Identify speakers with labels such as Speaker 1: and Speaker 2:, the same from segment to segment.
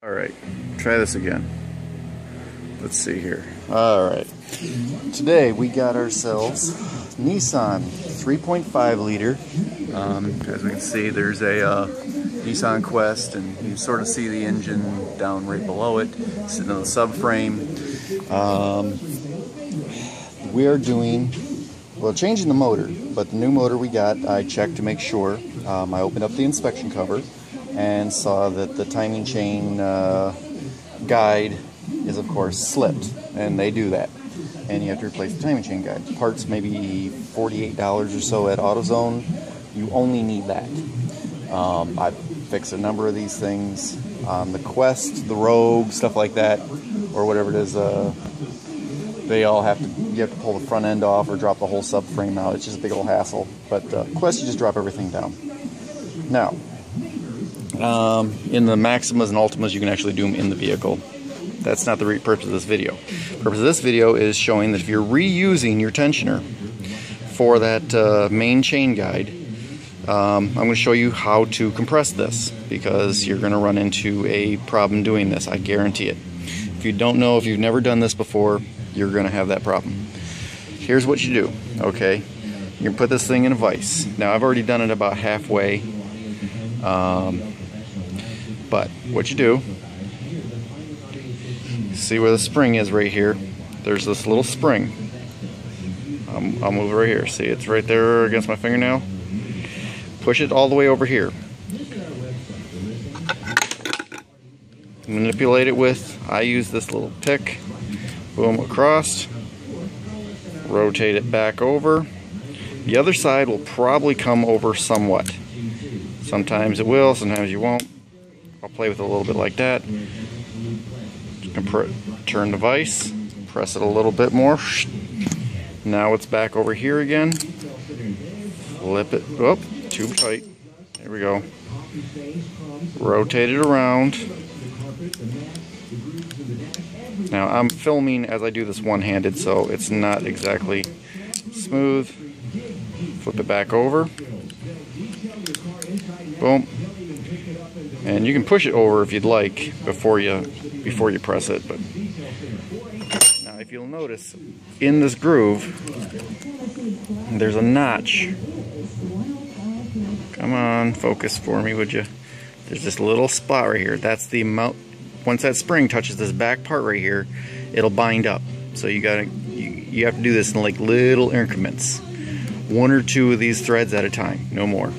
Speaker 1: Alright, try this again. Let's see here. Alright, today we got ourselves Nissan 3.5 liter. As we can see, there's a Nissan Quest, and you sort of see the engine down right below it, sitting on the subframe. We are doing, well, changing the motor, but the new motor we got, I checked to make sure. I opened up the inspection cover and saw that the timing chain guide is of course slipped, and they do that, and you have to replace the timing chain guide. Parts maybe $48 or so at AutoZone. You only need that. I fixed a number of these things. The Quest, the Rogue, stuff like that, or whatever it is, they all have to, you have to pull the front end off or drop the whole subframe out. It's just a big old hassle. But Quest, you just drop everything down. Now, in the Maximas and Ultimas, you can actually do them in the vehicle. That's not the purpose of this video. The purpose of this video is showing that if you're reusing your tensioner for that main chain guide, I'm going to show you how to compress this, because you're going to run into a problem doing this. I guarantee it. If you don't know, if you've never done this before, you're going to have that problem. Here's what you do, okay? You can put this thing in a vise. Now, I've already done it about halfway. But what you do, see where the spring is right here? There's this little spring. I'll move it right here. See, it's right there against my fingernail. Push it all the way over here. Manipulate it with, I use this little pick. Boom, across. Rotate it back over. The other side will probably come over somewhat. Sometimes it will, sometimes you won't. I'll play with it a little bit like that. Turn the vise, press it a little bit more. Now it's back over here again. Flip it, oh, too tight. There we go. Rotate it around. Now I'm filming as I do this one-handed, so it's not exactly smooth. Flip it back over. Boom. And you can push it over if you'd like before you press it. But now, if you'll notice, in this groove, there's a notch. Come on, focus for me, would you? There's this little spot right here. That's the amount. Once that spring touches this back part right here, it'll bind up. So you have to do this in like little increments, 1 or 2 of these threads at a time, no more.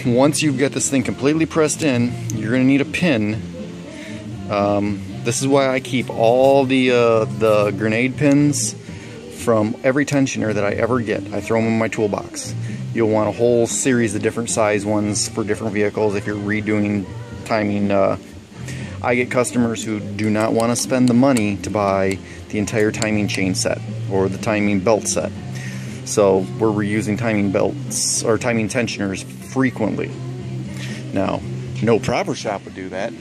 Speaker 1: Once you've got this thing completely pressed in, you're going to need a pin. This is why I keep all the grenade pins from every tensioner that I ever get. I throw them in my toolbox. You'll want a whole series of different size ones for different vehicles if you're redoing timing. I get customers who do not want to spend the money to buy the entire timing chain set or the timing belt set. So we're reusing timing belts or timing tensioners frequently. Now, no proper shop would do that.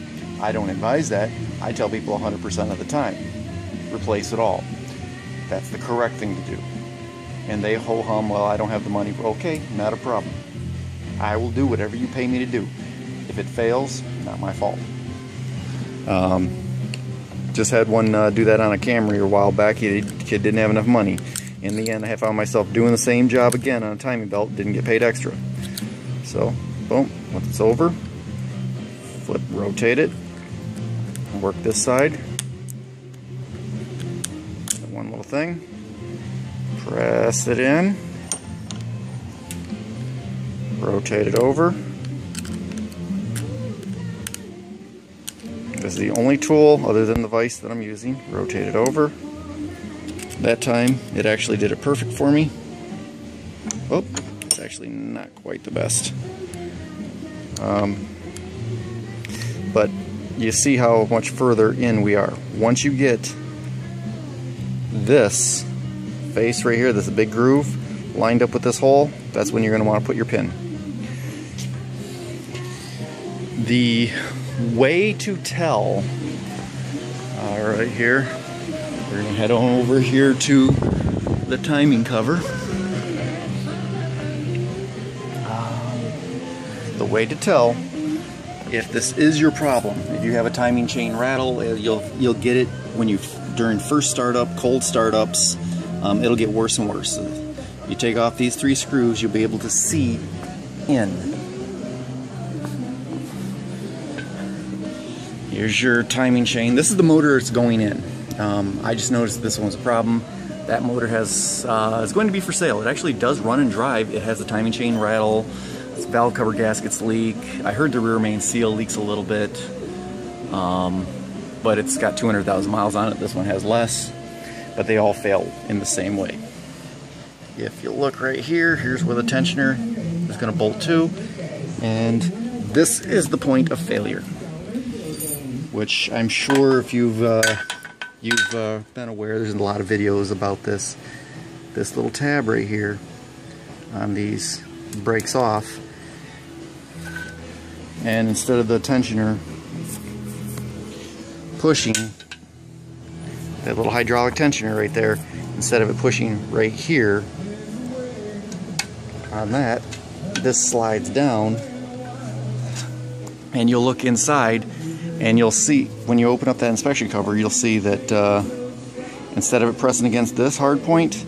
Speaker 1: I don't advise that. I tell people 100% of the time, replace it all. That's the correct thing to do. And they ho-hum, well, I don't have the money. Okay, not a problem. I will do whatever you pay me to do. If it fails, not my fault. Just had one do that on a Camry a while back. The kid didn't have enough money. In the end, I found myself doing the same job again on a timing belt, didn't get paid extra. So, boom, once it's over, flip, rotate it, work this side. One little thing, press it in, rotate it over. This is the only tool other than the vise that I'm using. Rotate it over. That time, it actually did it perfect for me. Oh, it's actually not quite the best. But you see how much further in we are. Once you get this face right here, this big groove, lined up with this hole, that's when you're going to want to put your pin. The way to tell, right here, we're going to head on over here to the timing cover. The way to tell if this is your problem, if you have a timing chain rattle, you'll get it when during first startup, cold startups. It'll get worse and worse. You take off these 3 screws, you'll be able to see in. Here's your timing chain. This is the motor it's going in. I just noticed this one's a problem. That motor is going to be for sale. It actually does run and drive. It has a timing chain rattle. Its valve cover gaskets leak. I heard the rear main seal leaks a little bit. But it's got 200,000 miles on it. This one has less. But they all fail in the same way. If you look right here, here's where the tensioner is going to bolt to. And this is the point of failure. Which I'm sure if you've been aware, there's a lot of videos about this. This little tab right here on these breaks off, and instead of the tensioner pushing, that little hydraulic tensioner right there, instead of it pushing right here on that, this slides down, and you'll look inside and you'll see, when you open up that inspection cover, you'll see that instead of it pressing against this hard point,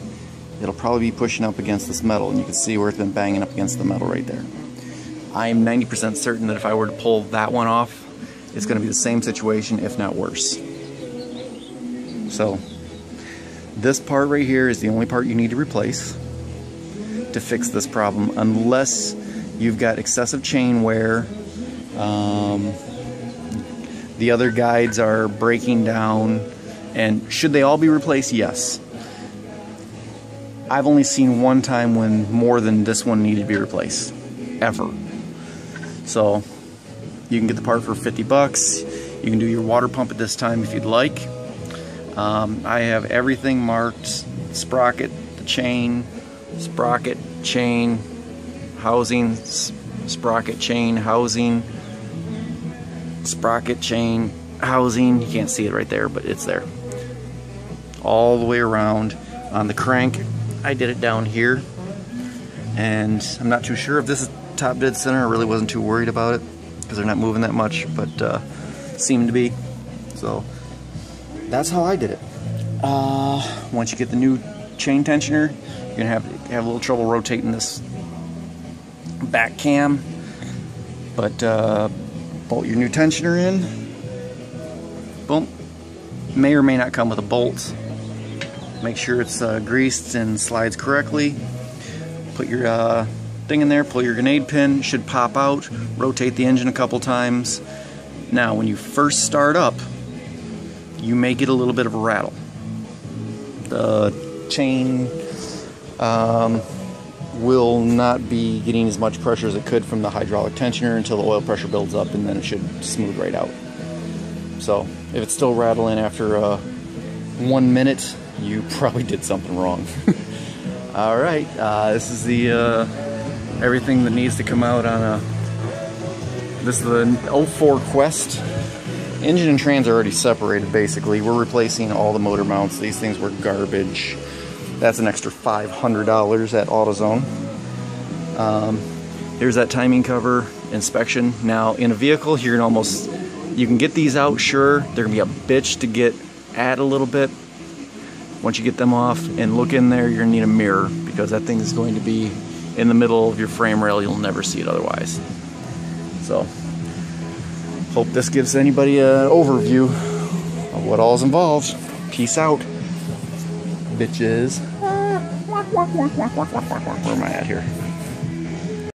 Speaker 1: it'll probably be pushing up against this metal, and you can see where it's been banging up against the metal right there. I'm 90% certain that if I were to pull that one off, it's going to be the same situation, if not worse. So, this part right here is the only part you need to replace to fix this problem, unless you've got excessive chain wear. The other guides are breaking down, and should they all be replaced? Yes. I've only seen one time when more than this one needed to be replaced, ever. So you can get the part for 50 bucks. You can do your water pump at this time if you'd like. I have everything marked: sprocket, the chain, sprocket, chain, housing, sprocket, chain, housing, sprocket, chain, housing. You can't see it right there, but it's there. All the way around. On the crank, I did it down here, and I'm not too sure if this is top dead center. I really wasn't too worried about it because they're not moving that much, but seemed to be. So that's how I did it. Once you get the new chain tensioner, you're gonna have a little trouble rotating this back cam, but bolt your new tensioner in. Boom. May or may not come with a bolt. Make sure it's greased and slides correctly. Put your thing in there, pull your grenade pin, should pop out. Rotate the engine a couple times. Now when you first start up, you may get a little bit of a rattle. The chain will not be getting as much pressure as it could from the hydraulic tensioner until the oil pressure builds up, and then it should smooth right out. So if it's still rattling after 1 minute, you probably did something wrong. Alright, this is the everything that needs to come out on this is the 04 Quest. Engine and trans are already separated basically. We're replacing all the motor mounts. These things were garbage. That's an extra $500 at AutoZone. Here's that timing cover inspection. Now in a vehicle, you can get these out, sure. They're gonna be a bitch to get at a little bit. Once you get them off and look in there, you're gonna need a mirror because that thing is going to be in the middle of your frame rail. You'll never see it otherwise. So, hope this gives anybody an overview of what all is involved. Peace out, bitches. Where am I at here?